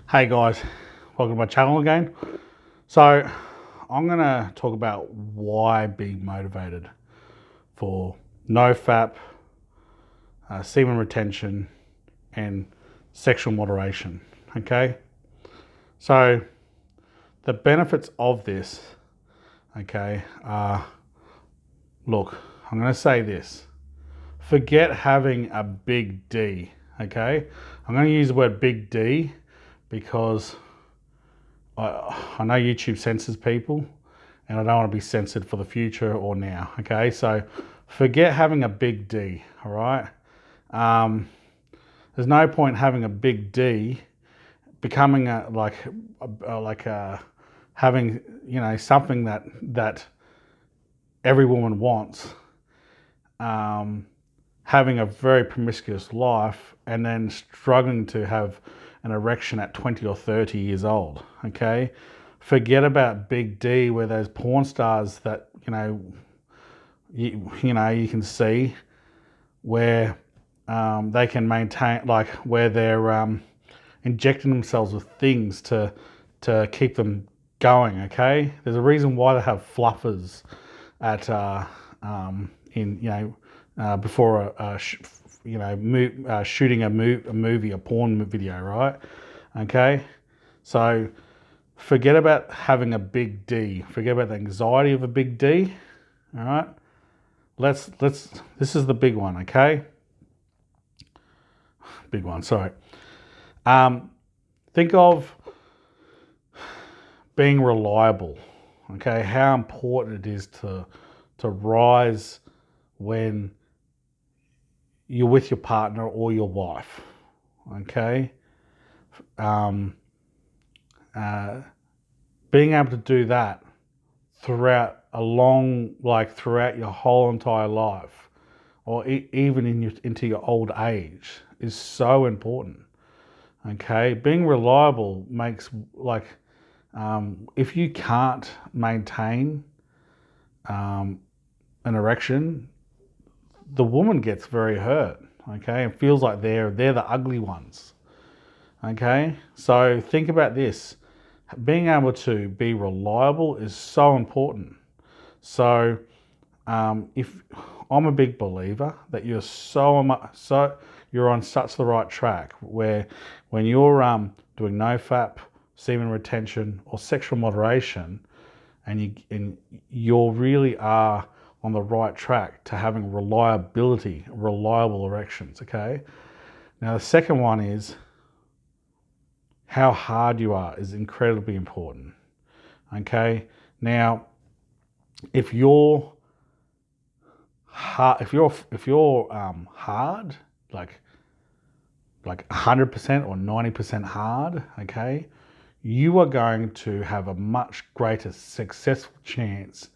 Hey guys, welcome to my channel again. So I'm gonna talk about why being motivated for NoFap, semen retention, and sexual moderation. Okay, so the benefits of this, okay, are look. I'm gonna say this: forget having a big D. Okay, I'm gonna use the word big D because I know YouTube censors people, and I don't want to be censored for the future or now. Okay, so forget having a big D. All right, there's no point having a big D, becoming having something that every woman wants, having a very promiscuous life, and then struggling to have an erection at 20 or 30 years old. Okay, forget about big D, where those porn stars that you can see where they can maintain, like where they're injecting themselves with things to keep them going. Okay, there's a reason why they have fluffers at in before shooting a movie, a porn video, right? Okay, so forget about having a big D. Forget about the anxiety of a big D. All right. Let's. This is the big one. Okay. Big one. Sorry. Um, think of being reliable. Okay. How important it is to rise when you're with your partner or your wife. Okay. Um, uh, being able to do that throughout throughout your whole entire life, or even into your old age, is so important. Okay, being reliable makes if you can't maintain an erection, the woman gets very hurt. Okay, and feels like they're the ugly ones. Okay, so think about this: being able to be reliable is so important. So if I'm a big believer that you're on such the right track where when you're doing NoFap, semen retention, or sexual moderation, you really are on the right track to having reliable erections. Okay. Now the second one is how hard you are is incredibly important. Okay. Now if you're hard, if you're hard, like 100% or 90% hard, okay, you are going to have a much greater successful chance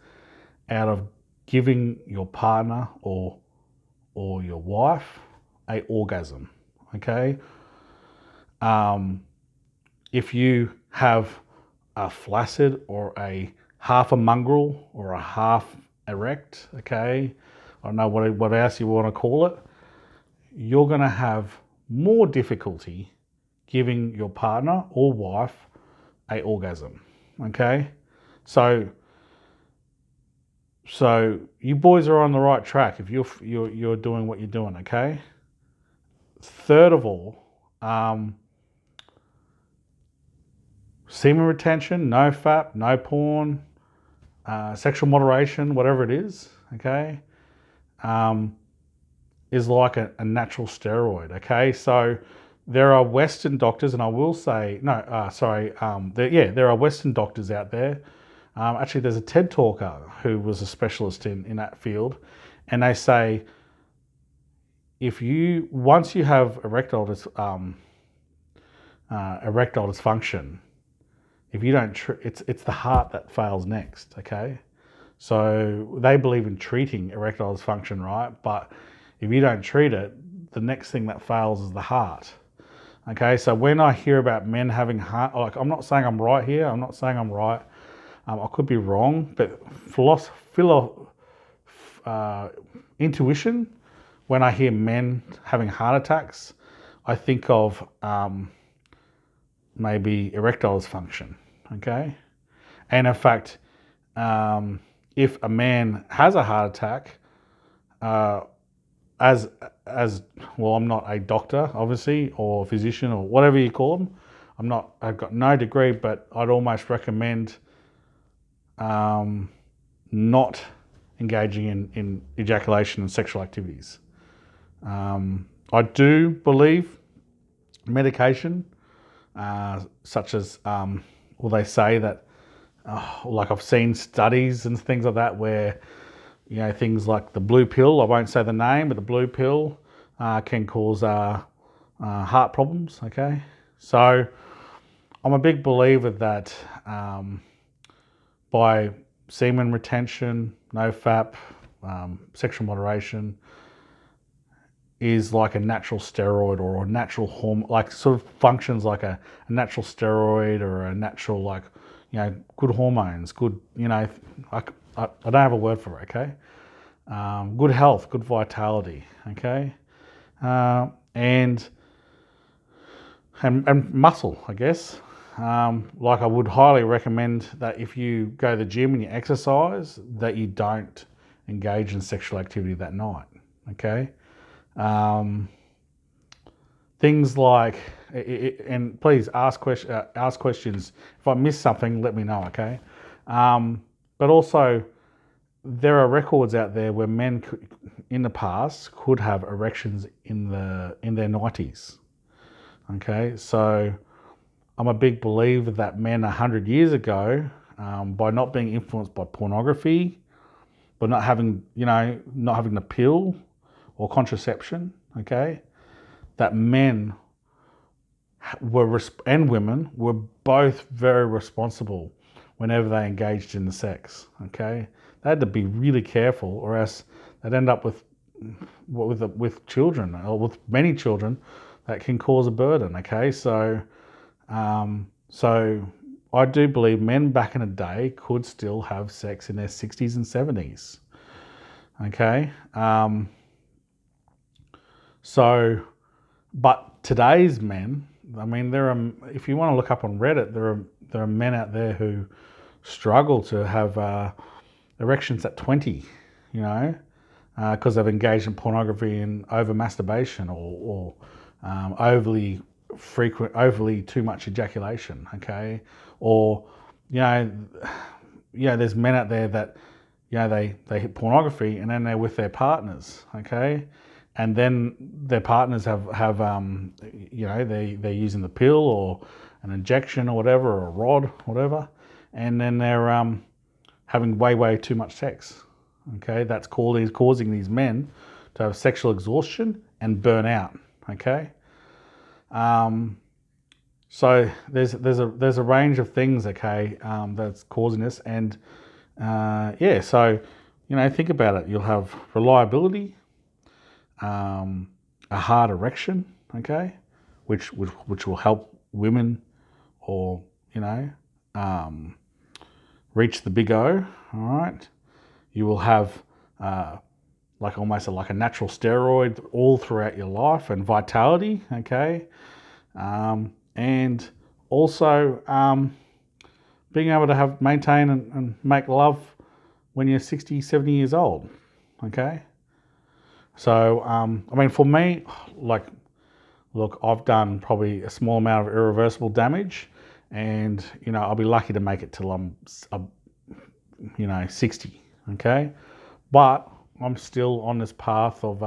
out of giving your partner or your wife a orgasm. Okay, if you have a flaccid or a half a mongrel or a half erect, okay, I don't know what else you want to call it, you're going to have more difficulty giving your partner or wife a orgasm. Okay, so you boys are on the right track if you're doing what you're doing. Okay. Third of all, semen retention, no fap, no porn, sexual moderation, whatever it is. Okay, is like a natural steroid. Okay, so there are Western doctors, and I will say no. There are Western doctors out there. Actually, there's a TED talker who was a specialist in that field, and they say once you have erectile dysfunction, if you don't, it's the heart that fails next. Okay, so they believe in treating erectile dysfunction, right? But if you don't treat it, the next thing that fails is the heart. Okay, so when I hear about men having heart, like I'm not saying I'm right here. I'm not saying I'm right. I could be wrong, but intuition, when I hear men having heart attacks, I think of maybe erectile dysfunction, okay? And in fact, if a man has a heart attack, as well, I'm not a doctor, obviously, or physician, or whatever you call them. I've got no degree, but I'd almost recommend not engaging in ejaculation and sexual activities. I do believe medication, such as, they say that, like I've seen studies and things like that where, things like the blue pill, I won't say the name, but the blue pill can cause heart problems, okay? So I'm a big believer that by semen retention, NoFap, sexual moderation is like a natural steroid or a natural hormone, like sort of functions like a natural steroid or a natural, like, good hormones, good, I don't have a word for it, okay? Good health, good vitality, okay? And muscle, I guess. Like I would highly recommend that if you go to the gym and you exercise, that you don't engage in sexual activity that night, okay? Things like, and please ask questions. If I miss something, let me know, okay? But also, there are records out there where men in the past could have erections in their 90s, okay? So I'm a big believer that men 100 years ago, by not being influenced by pornography, by not having the pill or contraception, okay, that men and women were both very responsible whenever they engaged in the sex, okay? They had to be really careful, or else they'd end up with children, or with many children that can cause a burden, okay? So I do believe men back in the day could still have sex in their 60s and 70s, okay? But today's men, I mean, if you want to look up on Reddit, there are men out there who struggle to have erections at 20, because they've engaged in pornography and over masturbation or overly too much ejaculation, okay? Or, there's men out there that, they hit pornography and then they're with their partners, okay? And then their partners have they're using the pill or an injection or whatever, or a rod, whatever, and then they're having way too much sex. Okay, that's causing these men to have sexual exhaustion and burn out. Okay, so there's a range of things. Okay, that's causing this, and so think about it. You'll have reliability. A hard erection, okay, which will help women, or reach the big O. All right, you will have like almost like a natural steroid all throughout your life, and vitality, okay, and also being able to maintain and make love when you're 60, 70 years old, okay. So, for me, look, I've done probably a small amount of irreversible damage, and, I'll be lucky to make it till I'm, 60, okay? But I'm still on this path of,